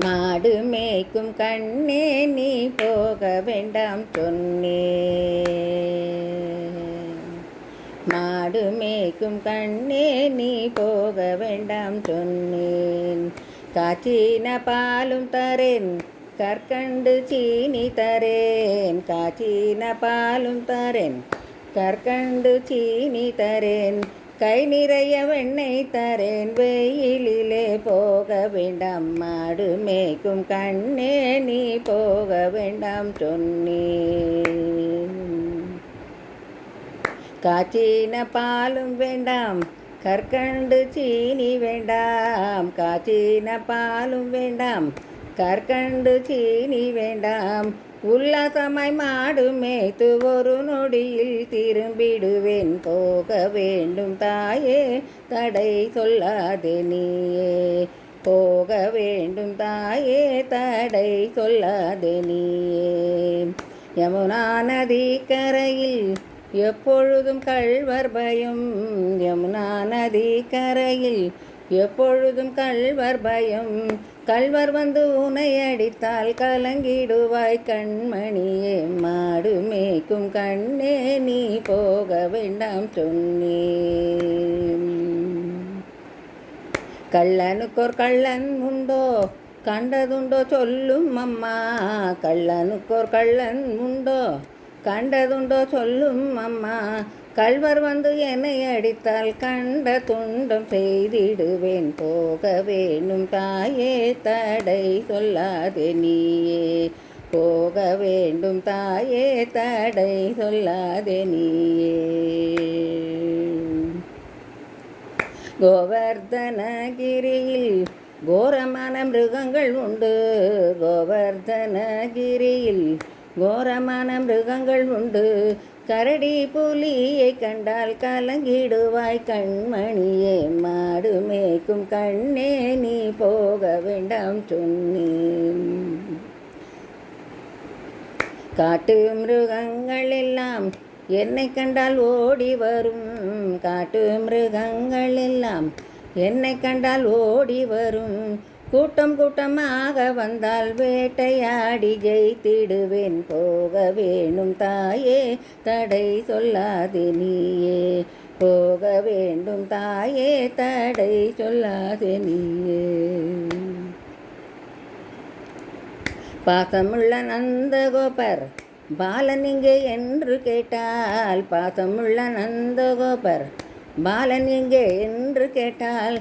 மாடு மேய்க்கும் கண்ணே நீ போக வேண்டாம் சொன்னேன். மாடு மேய்க்கும் கண்ணே நீ போக வேண்டாம் சொன்னேன். காய்ச்சின பாலும் தரேன், கற்கண்டு சீனி தரேன். காய்ச்சின பாலும் தரேன், கற்கண்டு சீனி தரேன். கை நிறைய வெண்ணெய் தரேன், வெயிலிலே போக வேண்டாம். மாடு மேய்க்கும் கண்ணே நீ போக வேண்டாம் சொன்னேன். காய்ச்சின பாலும் வேண்டாம், கற்கண்டு சீனி வேண்டாம். காய்ச்சின பாலும் வேண்டாம், கற்கண்டு சீனி வேண்டாம். உல்லாசமாய் மாடு மேய்த்து ஒரு நொடியில் திரும்பிடுவேன். போக வேண்டும் தாயே, தடை சொல்லாதே நீயே. போக வேண்டும் தாயே, தடை சொல்லாதே நீயே. யமுனா நதி கரையில் எப்பொழுதும் கள்வர் பயம். யமுனா நதி கரையில் எப்பொழுதும் கள்வர் பயம். கள்வர் வந்து உனை அடித்தால் கலங்கிடுவாய் கண்மணியே. மாடு மேய்க்கும் கண்ணே நீ போக வேண்டாம் சொன்னேன். கள்ளனுக்கோர் கள்ளன் உண்டோ, கண்டதுண்டோ சொல்லும் அம்மா. கள்ளனுக்கோர் கள்ளன் உண்டோ, கண்டதுண்டோ சொல்லும் அம்மா. கள்வர் வந்து என்னை அடித்தால் கண்ட துண்டம் செய்திடுவேன். போக வேணும் தாயே, தடை சொல்லாதே நீயே. போக வேண்டும் தாயே, தடை சொல்லாதே நீயே. கோவர்தனகிரியில் கோரமான மிருகங்கள் உண்டு. கோவர்தனகிரியில் கோரமான மிருகங்கள் உண்டு. கரடி புலியை கண்டால் கலங்கிடுவாய் கண்மணியே. மாடு மேய்க்கும் கண்ணே நீ போக வேண்டாம் சொன்னேன். காட்டு மிருகங்கள் எல்லாம் என்னை கண்டால் ஓடி வரும். காட்டு மிருகங்கள் எல்லாம் என்னை கண்டால் ஓடி வரும். கூட்டம் கூட்டமாக வந்தால் வேட்டையாடி ஜெயித்திடுவேன். போக வேணும் தாயே, தடை சொல்லாதே நீயே. போக வேண்டும் தாயே, தடை சொல்லாதே நீயே. பாசமுள்ள நந்தகோபர் பாலன் இங்கே என்று கேட்டால். பாசமுள்ள நந்தகோபர் பாலன் இங்கே என்று கேட்டால்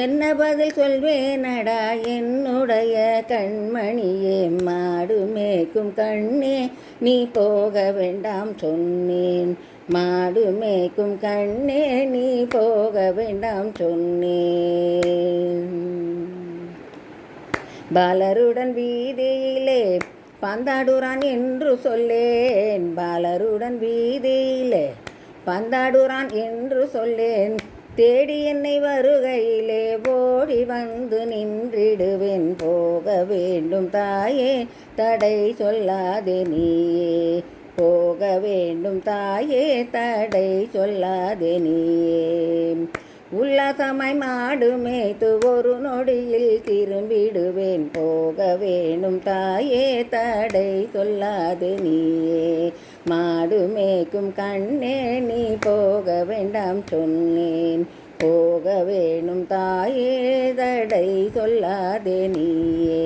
என்ன பதில் சொல்வேனடா என்னுடைய கண்மணியே. மாடு மேய்க்கும் கண்ணே நீ போக வேண்டாம் சொன்னேன். மாடு மேய்க்கும் கண்ணே நீ போக வேண்டாம் சொன்னேன். பாலருடன் வீதியிலே பந்தாடுறான் என்று சொல்லேன். பாலருடன் வீதியிலே பந்தாடுறான் என்று சொல்லேன். தேடி என்னை வருகையிலே ஓடி வந்து நின்றிடுவேன். போக வேண்டும் தாயே, தடை சொல்லாதே நீயே. போக வேண்டும் தாயே, தடை சொல்லாதே நீயே. உல்லாசமாய் மாடு மேய்த்து ஒரு நொடியில் திரும்பிடுவேன். போக வேணும் தாயே, தடை சொல்லாதே நீயே. மாடு மேய்க்கும் கண்ணே நீ போக வேண்டாம் சொன்னேன். போக வேணும் தாயே, தடை சொல்லாதே நீயே.